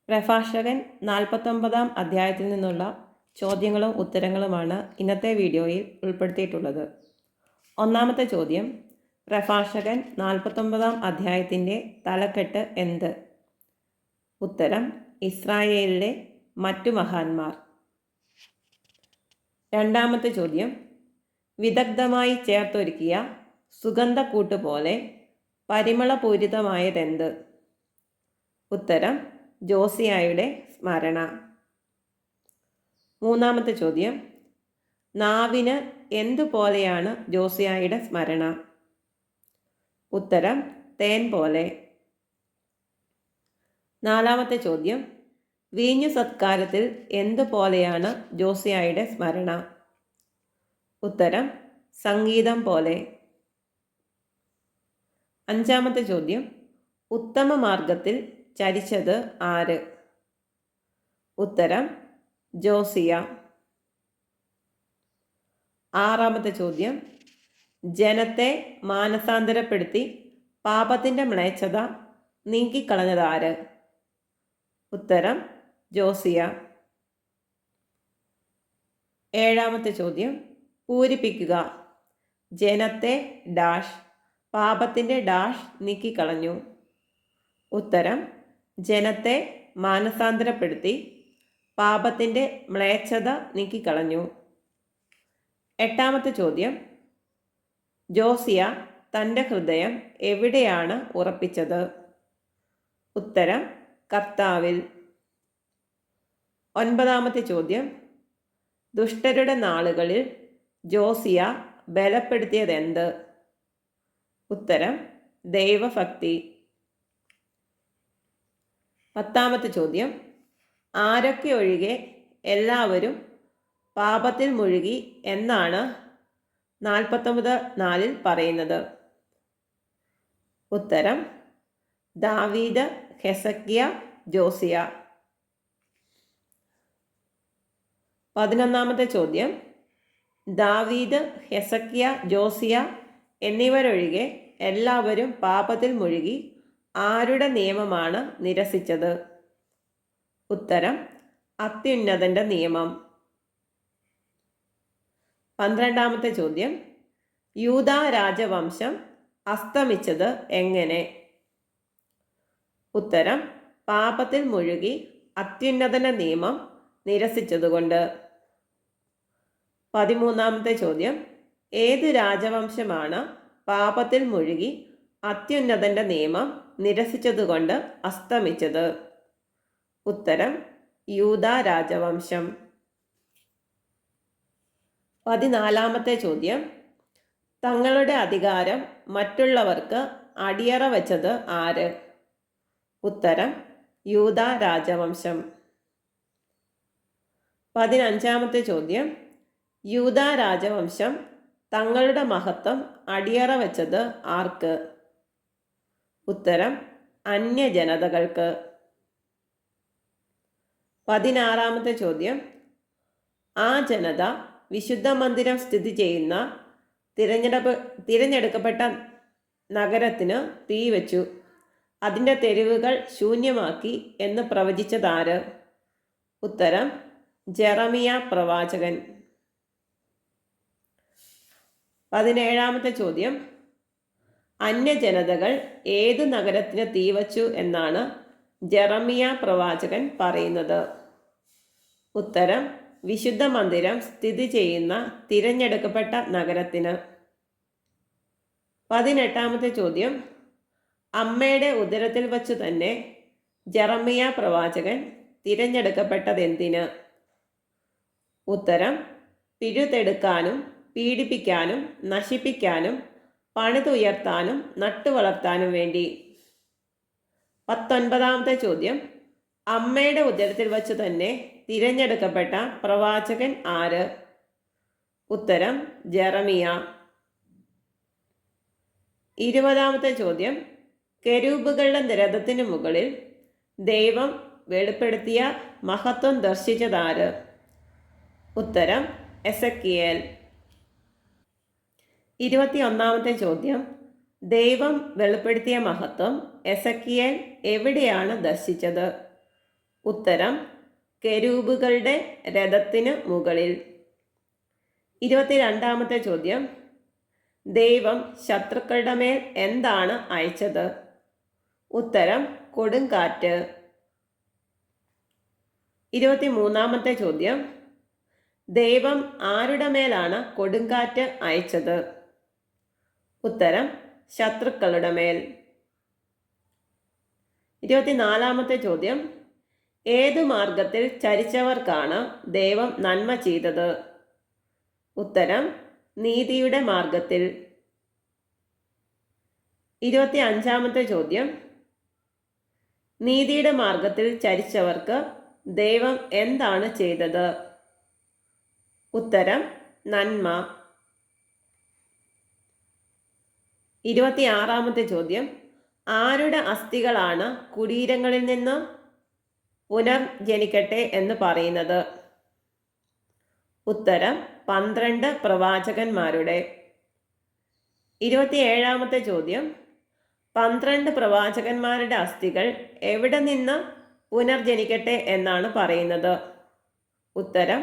പ്രഭാഷകൻ 49 അധ്യായത്തിൽ നിന്നുള്ള ചോദ്യങ്ങളും ഉത്തരങ്ങളുമാണ് ഇന്നത്തെ വീഡിയോയിൽ ഉൾപ്പെടുത്തിയിട്ടുള്ളത്. ഒന്നാമത്തെ ചോദ്യം, പ്രഭാഷകൻ 49 അധ്യായത്തിൻ്റെ തലക്കെട്ട് എന്ത്? ഉത്തരം, ഇസ്രായേലിലെ മറ്റു മഹാന്മാർ. രണ്ടാമത്തെ ചോദ്യം, വിദഗ്ധമായി ചേർത്തൊരുക്കിയ സുഗന്ധക്കൂട്ട് പോലെ പരിമളപൂരിതമായതെന്ത്? ഉത്തരം, ജോസിയായുടെ സ്മരണ. മൂന്നാമത്തെ ചോദ്യം, നാവിന് എന്തുപോലെയാണ് ജോസിയായുടെ സ്മരണ? ഉത്തരം, തേൻ പോലെ. നാലാമത്തെ ചോദ്യം, വീഞ്ഞു സത്കാരത്തിൽ എന്തുപോലെയാണ് ജോസിയായുടെ സ്മരണ? ഉത്തരം, സംഗീതം പോലെ. അഞ്ചാമത്തെ ചോദ്യം, ഉത്തമ മാർഗത്തിൽ ചരിച്ചത് ആര്? ഉത്തരം, ജോസിയ. ആറാമത്തെ ചോദ്യം, ജനത്തെ മാനസാന്തരപ്പെടുത്തി പാപത്തിൻ്റെ മ്ലേച്ഛത നീക്കിക്കളഞ്ഞതാര്? ഉത്തരം, ജോസിയ. ഏഴാമത്തെ ചോദ്യം, പൂരിപ്പിക്കുക. ജനത്തെ ഡാഷ് പാപത്തിൻ്റെ ഡാഷ് നീക്കിക്കളഞ്ഞു. ഉത്തരം, ജനത്തെ മാനസാന്തരപ്പെടുത്തി പാപത്തിൻ്റെ മ്ലേച്ഛത നീക്കിക്കളഞ്ഞു. എട്ടാമത്തെ ചോദ്യം, ജോസിയ തൻ്റെ ഹൃദയം എവിടെയാണ് ഉറപ്പിച്ചത്? ഉത്തരം, കർത്താവിൽ. ഒൻപതാമത്തെ ചോദ്യം, ദുഷ്ടരുടെ നാളുകളിൽ ജോസിയ ബലപ്പെടുത്തിയതെന്ത്? ഉത്തരം, ദൈവഭക്തി. പത്താമത്തെ ചോദ്യം, ആരൊക്കെ ഒഴികെ എല്ലാവരും പാപത്തിൽ മുഴുകി എന്നാണ് 49:4 പറയുന്നത്? ഉത്തരം, ദാവീദ്, ഹെസക്കിയ, ജോസിയ. 11ാമത്തെ ചോദ്യം, ദാവീദ്, ഹെസക്കിയ, ജോസിയ എന്നിവരൊഴികെ എല്ലാവരും പാപത്തിൽ മുഴുകി ആരുടെ നിയമമാണ് നിരസിച്ചത്? ഉത്തരം, അത്യുന്നതൻ്റെ നിയമം. 12ാമത്തെ ചോദ്യം, യൂദാ രാജവംശം അസ്തമിച്ചത് എങ്ങനെ? ഉത്തരം, പാപത്തിൽ മുഴുകി അത്യുന്നതൻ്റെ നിയമം നിരസിച്ചതുകൊണ്ട്. 13ാമത്തെ ചോദ്യം, ഏത് രാജവംശമാണ് പാപത്തിൽ മുഴുകി അത്യുന്നതൻ്റെ നിയമം നിരസിച്ചതുകൊണ്ട് അസ്തമിച്ചത്? ഉത്തരം, യൂദാ രാജവംശം. 14ാമത്തെ ചോദ്യം, തങ്ങളുടെ അധികാരം മറ്റുള്ളവർക്ക് അടിയറ വച്ചത് ആര്? ഉത്തരം, യൂദാ രാജവംശം. 15ാമത്തെ ചോദ്യം, യൂദാ രാജവംശം തങ്ങളുടെ മഹത്വം അടിയറ വച്ചത് ആർക്ക്? ഉത്തരം, അന്യജനതകൾക്ക്. 16ാമത്തെ ചോദ്യം, ആ ജനത വിശുദ്ധ മന്ദിരം സ്ഥിതി ചെയ്യുന്ന തിരഞ്ഞെടുക്കപ്പെട്ട നഗരത്തിന് തീ വച്ചു, അതിൻ്റെ തെരുവുകൾ ശൂന്യമാക്കി എന്ന് പ്രവചിച്ചതാര്? ഉത്തരം, ജെറമിയ പ്രവാചകൻ. 17ാമത്തെ ചോദ്യം, അന്യജനതകൾ ഏത് നഗരത്തിന് തീവച്ചു എന്നാണ് ജെറമിയ പ്രവാചകൻ പറയുന്നത്? ഉത്തരം, വിശുദ്ധ മന്ദിരം സ്ഥിതി ചെയ്യുന്ന തിരഞ്ഞെടുക്കപ്പെട്ട നഗരത്തിന്. 18ാമത്തെ ചോദ്യം, അമ്മയുടെ ഉദരത്തിൽ വച്ചു തന്നെ ജെറമിയ പ്രവാചകൻ തിരഞ്ഞെടുക്കപ്പെട്ടതെന്തിന്? ഉത്തരം, പിഴുതെടുക്കാനും പീഡിപ്പിക്കാനും നശിപ്പിക്കാനും പണിതുയർത്താനും നട്ടുവളർത്താനും വേണ്ടി. 19ാമത്തെ ചോദ്യം, അമ്മയുടെ ഉദരത്തിൽ വച്ചു തന്നെ തിരഞ്ഞെടുക്കപ്പെട്ട പ്രവാചകൻ ആര്? ഉത്തരം, ജെറമിയ. 20ാമത്തെ ചോദ്യം, കെരൂബുകളുടെ രഥത്തിനു മുകളിൽ ദൈവം വെളിപ്പെടുത്തിയ മഹത്വം ദർശിച്ചതാര്? ഉത്തരം, എസക്കിയേൽ. 21ാമത്തെ ചോദ്യം, ദൈവം വെളിപ്പെടുത്തിയ മഹത്വം എസക്കിയേൽ എവിടെയാണ് ദർശിച്ചത്? ഉത്തരം കെരൂബുകളുടെ രഥത്തിനു മുകളിൽ. 22-ാമത്തെ ചോദ്യം. ദൈവം ശത്രുക്കളുടെ മേൽ എന്താണ് അയച്ചത്? ഉത്തരം കൊടുങ്കാറ്റ്. 23-ാമത്തെ ചോദ്യം. ദൈവം ആരുടെ മേലാണ് കൊടുങ്കാറ്റ് അയച്ചത്? ഉത്തരം ശത്രുക്കളുടെ മേൽ. 24-ാമത്തെ ചോദ്യം. ഏതു മാർഗത്തിൽ ചരിച്ചവർക്കാണ് ദൈവം നന്മ ചെയ്തത്? ഉത്തരം നീതിയുടെ മാർഗത്തിൽ. 25-ാമത്തെ ചോദ്യം. നീതിയുടെ മാർഗത്തിൽ ചരിച്ചവർക്ക് ദൈവം എന്താണ് ചെയ്തത്? ഉത്തരം നന്മ. 26-ാമത്തെ ചോദ്യം. ആരുടെ അസ്ഥികളാണ് കുടീരങ്ങളിൽ നിന്ന് പുനർജനിക്കട്ടെ എന്ന് പറയുന്നത്? ഉത്തരം 12 പ്രവാചകന്മാരുടെ. 27-ാമത്തെ ചോദ്യം. 12 പ്രവാചകന്മാരുടെ അസ്ഥികൾ എവിടെ നിന്ന് പുനർജനിക്കട്ടെ എന്നാണ് പറയുന്നത്? ഉത്തരം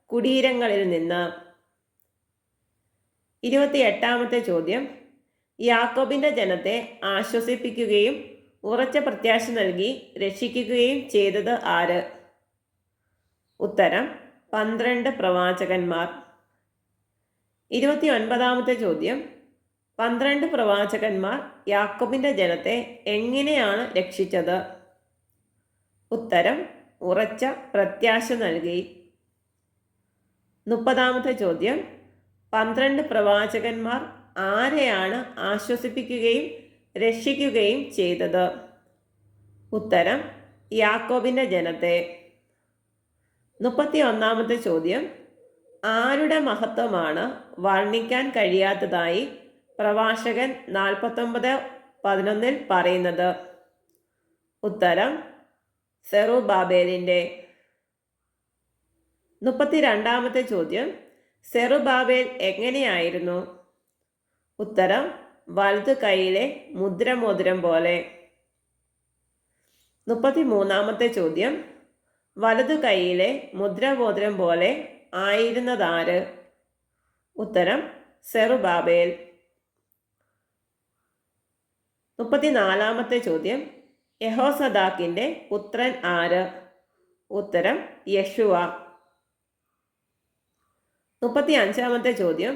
കുടീരങ്ങളിൽ നിന്ന്. 28-ാമത്തെ ചോദ്യം. യാക്കോബിന്റെ ജനത്തെ ആശ്വസിപ്പിക്കുകയും ഉറച്ച പ്രത്യാശ നൽകി രക്ഷിക്കുകയും ചെയ്തത് ആര്? ഉത്തരം 12 പ്രവാചകന്മാർ. 29-ാമത്തെ ചോദ്യം. 12 പ്രവാചകന്മാർ യാക്കോബിന്റെ ജനത്തെ എങ്ങനെയാണ് രക്ഷിച്ചത്? ഉത്തരം ഉറച്ച പ്രത്യാശ നൽകി. 30-ാമത്തെ ചോദ്യം. 12 പ്രവാചകന്മാർ ആരെയാണ് ആശ്വസിപ്പിക്കുകയും രക്ഷിക്കുകയും ചെയ്തത്? ഉത്തരം യാക്കോബിന്റെ ജനത്തെ. 31-ാമത്തെ ചോദ്യം. ആരുടെ മഹത്വമാണ് വർണ്ണിക്കാൻ കഴിയാത്തതായി പ്രഭാഷകൻ 49:11 പറയുന്നത്? ഉത്തരം സെറുബാബേലിൻ്റെ. 32-ാമത്തെ ചോദ്യം. സെറുബാബേൽ എങ്ങനെയായിരുന്നു? ഉത്തരം വലതു കൈയിലെ മുദ്രമോതിരം പോലെ. 33-ാമത്തെ ചോദ്യം. വലതു കൈയിലെ മുദ്രമോതിരം പോലെ ആയിരുന്നതാര്? ഉത്തരം സെറുബാബേൽ. 34-ാമത്തെ ചോദ്യം. യഹോസദാക്കിന്റെ പുത്രൻ ആര്? ഉത്തരം യശുവ. 35-ാമത്തെ ചോദ്യം.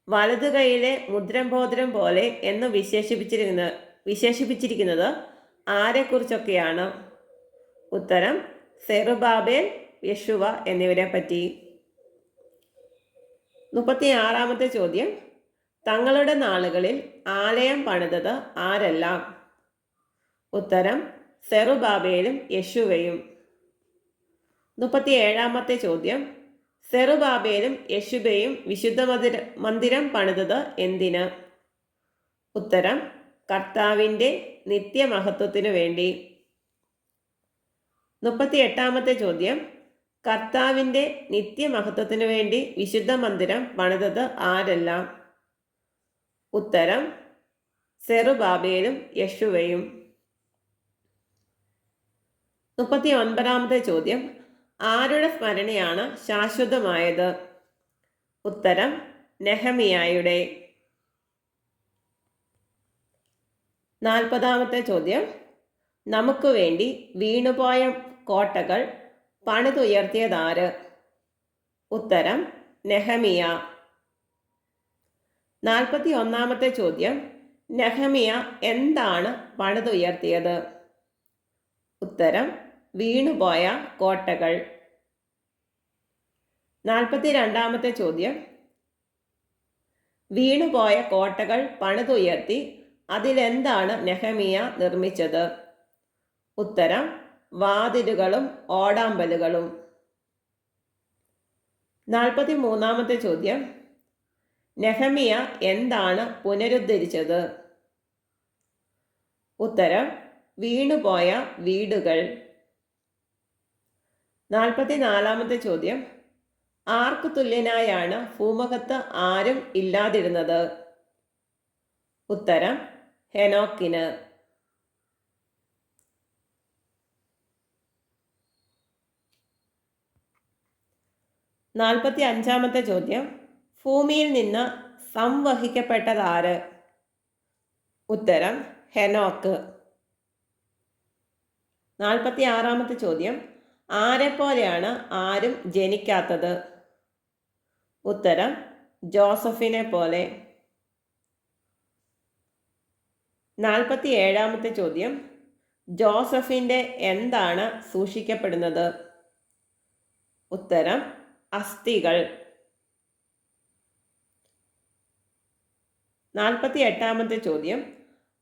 വലതു കൈയിലെ മുദ്രമോതിരം പോലെ എന്ന് വിശേഷിപ്പിച്ചിരിക്കുന്നത് ആരെക്കുറിച്ചൊക്കെയാണ്? ഉത്തരം സെറുബാബേൽ, യശുവ എന്നിവരെ പറ്റി. 36-ാമത്തെ ചോദ്യം. തങ്ങളുടെ നാളുകളിൽ ആലയം പണിതത് ആരെല്ലാം? ഉത്തരം സെറുബാബേലും യശുവയും. 37-ാമത്തെ ചോദ്യം. സെറുബാബേലും യശുബയും വിശുദ്ധ മന്ദിരം പണിതത് എന്തിന്? ഉത്തരം കർത്താവിൻ്റെ നിത്യമഹത്വത്തിനു വേണ്ടി. 38-ാമത്തെ ചോദ്യം. കർത്താവിൻ്റെ നിത്യമഹത്വത്തിനു വേണ്ടി വിശുദ്ധ മന്ദിരം പണിതത് ആരെല്ലാം? ഉത്തരം സെറുബാബേലും യശുവയും. 39-ാമത്തെ ചോദ്യം. ആരുടെ സ്മരണയാണ് ശാശ്വതമായത്? ഉത്തരം നെഹമിയായുടെ. 40-ാമത്തെ ചോദ്യം. നമുക്ക് വേണ്ടി വീണുപോയ കോട്ടകൾ പണിതുയർത്തിയതാര്? ഉത്തരം നെഹമിയ. 41-ാമത്തെ ചോദ്യം. നെഹമിയ എന്താണ് പണിതുയർത്തിയത്? ഉത്തരം വീണുപോയ കോട്ടകൾ. 42-ാമത്തെ ചോദ്യം. വീണുപോയ കോട്ടകൾ പണിതുയർത്തി അതിലെന്താണ് നെഹമിയ നിർമ്മിച്ചത്? ഉത്തരം വാതിലുകളും ഓടാമ്പലുകളും. 43-ാമത്തെ ചോദ്യം. നെഹമിയ എന്താണ് പുനരുദ്ധരിച്ചത്? ഉത്തരം വീണുപോയ വീടുകൾ. 44-ാമത്തെ ചോദ്യം. ആർക്കു തുല്യനായാണ് ഭൂമുഖത്ത് ആരും ഇല്ലാതിരുന്നത്? ഉത്തരം ഹെനോക്കിന്. 45-ാമത്തെ ചോദ്യം, ഭൂമിയിൽ നിന്ന് സംവഹിക്കപ്പെട്ടതാര്? ഉത്തരം ഹെനോക്ക്. 46-ാമത്തെ ചോദ്യം, ആരെപ്പോലെയാണ് ആരും ജനിക്കാത്തത്? ഉത്തരം ജോസഫിനെ പോലെ. 47-ാമത്തെ ചോദ്യം, ജോസഫിൻ്റെ എന്താണ് സൂക്ഷിക്കപ്പെടുന്നത്? ഉത്തരം അസ്ഥികൾ. 48-ാമത്തെ ചോദ്യം,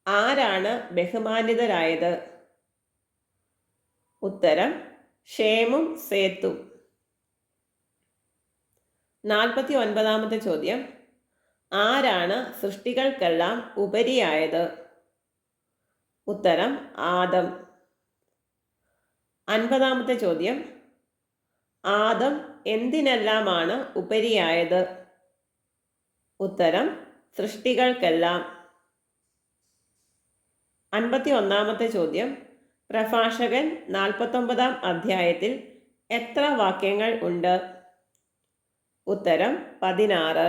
ആരാണ് ബഹുമാനിതരായത്? ഉത്തരം ഷേമും സേത്തും. 49-ാമത്തെ ചോദ്യം, ആരാണ് സൃഷ്ടികൾക്കെല്ലാം ഉപരിയായത്? ഉത്തരം ആദം. 50-ാമത്തെ ചോദ്യം, ആദം എന്തിനെല്ലാമാണ് ഉപരിയായത്? ഉത്തരം സൃഷ്ടികൾക്കെല്ലാം. 51-ാമത്തെ ചോദ്യം, പ്രഭാഷകൻ 49-ാം അധ്യായത്തിൽ എത്ര വാക്യങ്ങൾ ഉണ്ട്? ഉത്തരം 16.